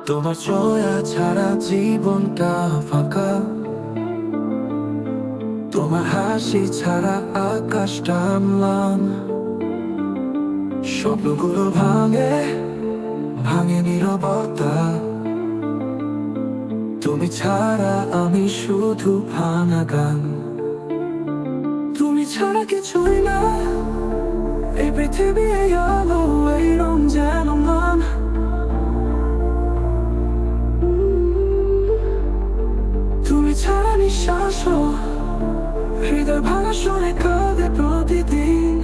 তোমার ছোঁয়া ছাড়া জীবনটা ফাঁকা, তোমার হাসি ছাড়া আকাশটা ম্লান। স্বপ্নগুলো ভাঙে ভাঙে নীরবতা, তুমি ছাড়া আমি শুধু ভাঙা গান। তুমি ছাড়া কিছুই না এই পৃথিবী, এই আলো, এই রং যেন মান। তুমি ছাড়া নিঃশ্বাস, হৃদয় ভাঙা শুনে কাঁদে প্রতিদিন।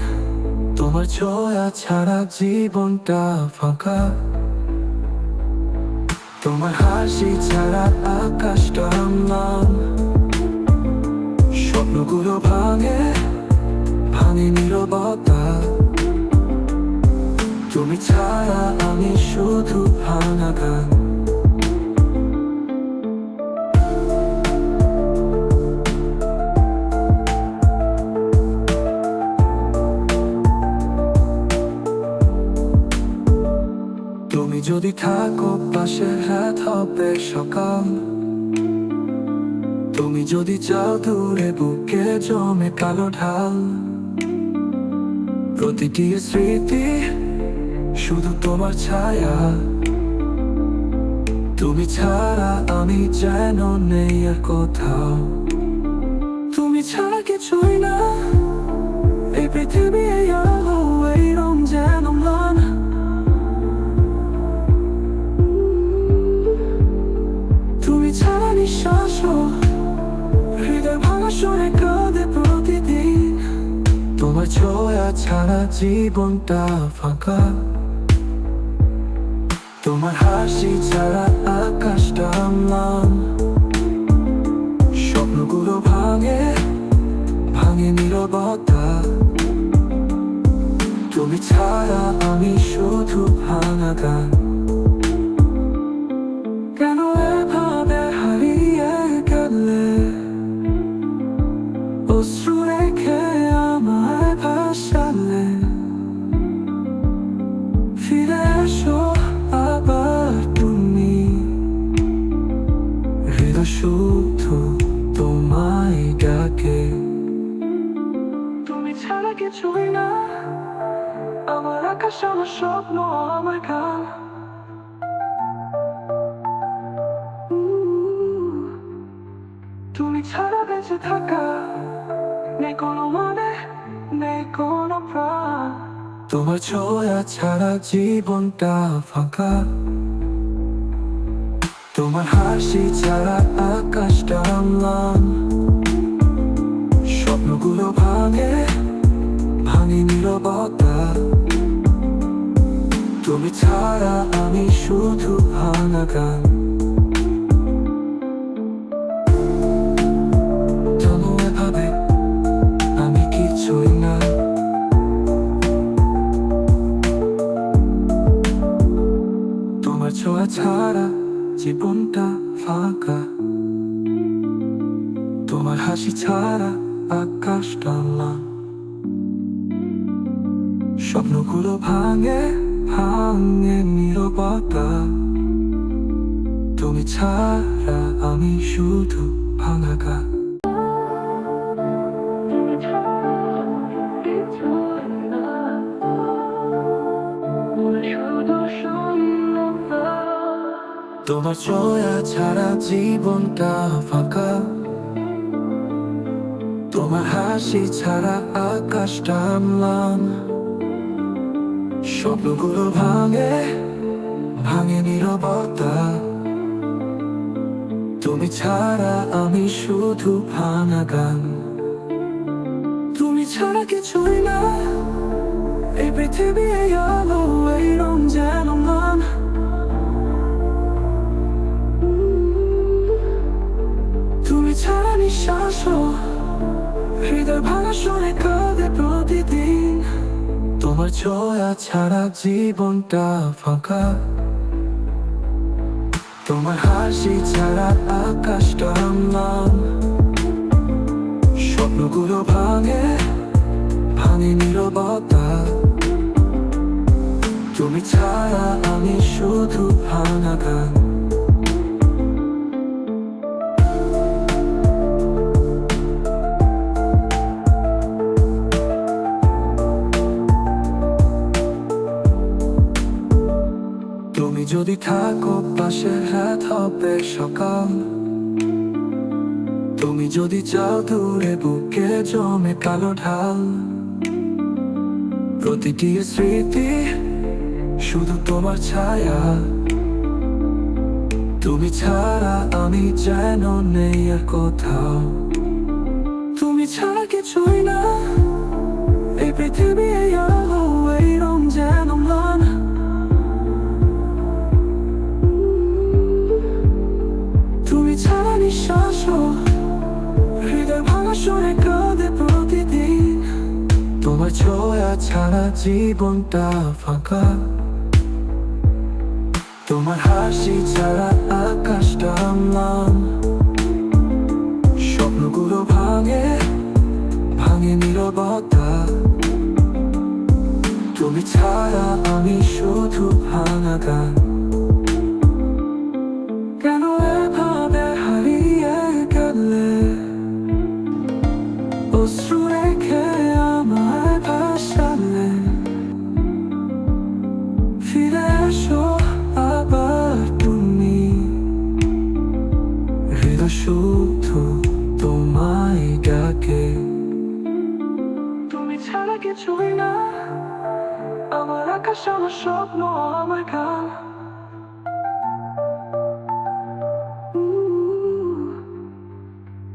তোমার ছোঁয়া ছাড়া জীবনটা ফাঁকা, তোমার হাসি ছাড়া আকাশটা ম্লান। স্বপ্নগুলো ভাঙে ভাঙে নীরবতা, তুমি ছাড়া আমি শুধু ভাঙা গান। তুমি যদি থাকো পাশে, রাত হবে সকাল। তুমি যদি চাও দূরে, বুকে জমে কালো ঢাল। প্রতিটি স্মৃতি শুধু তোমার ছায়া, তুমি ছাড়া আমি যেন নেই আর কোথাও। তুমি ছাড়া কিছুই না এই পৃথিবী, এই আলো, এই রং যেন ম্লান। তুমি ছাড়া নিঃশ্বাস, হৃদয় ভাঙা শুনে কাঁদে প্রতিদিন। তোমার ছোঁয়া ছাড়া জীবনটা ফাঁকা, তোমার হাসি ছাড়া আকাশটা ম্লান। স্বপ্নগুলো ভাঙে ভাঙে নীরবতা, তুমি ছাড়া আমি শুধু ভাঙা গান। কেন এভাবে হারিয়ে গেলে, অশ্রু রেখে আমায় ভাসালে। ফিরে এসো আবার তুমি, হৃদয় শুধু তোমায় ডাকে। তুমি ছাড়া কিছুই না আমার আকাশ, আমার স্বপ্ন, আমার গান। তুমি ছাড়া বেঁচে থাকা নেই কোনো মানে, নেই কোনো প্রাণ। তোমার ছোঁয়া ছাড়া জীবনটা ফাঁকা, তোমার হাসি ছাড়া আকাশটা ম্লান। স্বপ্নগুলো ভাঙে ভাঙে নীরবতা, তুমি ছাড়া আমি শুধু ভাঙা গান। তোমার ছোঁয়া ছাড়া জীবনটা ফাঁকা, তোমার হাসি ছাড়া আকাশটা ম্লান। স্বপ্নগুলো ভাঙে ভাঙে নীরবতা, তুমি ছাড়া আমি শুধু ভাঙা গান। তোমার ছোঁয়া ছাড়া জীবনটা ফাঁকা, তোমার হাসি ছাড়া আকাশটা ম্লান। স্বপ্নগুলো ভাঙে ভাঙে নীরবতা, তুমি ছাড়া আমি শুধু ভাঙা গান। তুমি ছাড়া কিছুই না এই পৃথিবী, এই আলো, এই রং যেন মান। তুমি ছাড়া নিঃশ্বাস, হৃদয় ভাঙা শুনে কাঁদে প্রতিদিন। তোমার ছোঁয়া ছাড়া জীবনটা ফাঁকা, তোমার হাসি ছাড়া আকাশটা ম্লান। স্বপ্নগুলো ভাঙে ভাঙে নীরবতা, তুমি ছাড়া আমি শুধু ভাঙা গান। যদি থাকো পাশে রাত হবে সকাল, তুমি যদি যাও দূরে বুকে জমে কালো ঢাল। প্রতিটি স্মৃতি শুধু তোমার ছায়া, তুমি ছাড়া আমি যেন নেই আর কোথাও। তুমি ছাড়া কিছুই না, এই পৃথিবী এই আলো এই রং যেন ম্লান। তুমি ছাড়া নিঃশ্বাস হৃদয় ভাঙা শুনে কাঁদে প্রতিদিন। তোমার ছোঁয়া ছাড়া জীবনটা ফাঁকা, তোমার হাসি ছাড়া আকাশটা ম্লান। স্বপ্নগুলো ভাঙে ভাঙে নীরবতা, তুমি ছাড়া আমি শুধু ভাঙা গান। কেন এভাবে হারিয়ে গেলে, অশ্রু রেখে আমায় ভাসালে। ফিরে এসো আবার তুমি, হৃদয় শুধু তোমায় ডাকে। তুমি ছাড়া কিছুই না, আমার আকাশ আমার স্বপ্ন আমার গান।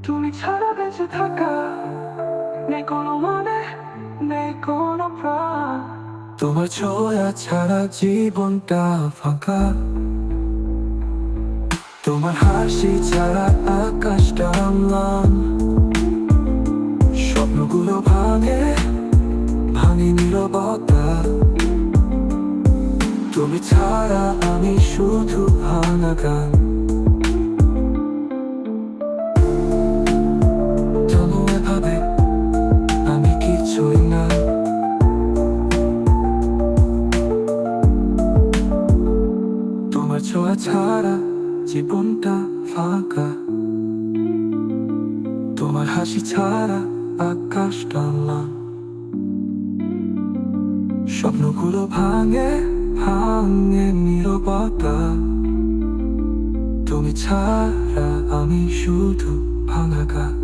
তুমি ছাড়া বেঁচে থাকা নেই কোনো মানে, নেই কোনো প্রাণ। তোমার ছোঁয়া ছাড়া জীবনটা ফাঁকা, তোমার হাসি ছাড়া আকাশটা ম্লান। স্বপ্নগুলো ভাঙে ভাঙে নীরবতা, তুমি ছাড়া আমি শুধু ভাঙা গান। জানো এভাবে আমি কিছুই না, তোমার ছোঁয়া ছাড়া জীবনটা ফাঁকা, তোমার হাসি ছাড়া আকাশটা ম্লান। স্বপ্নগুলো ভাঙে ভাঙে নীরবতা, তুমি ছাড়া আমি শুধু ভাঙা গান।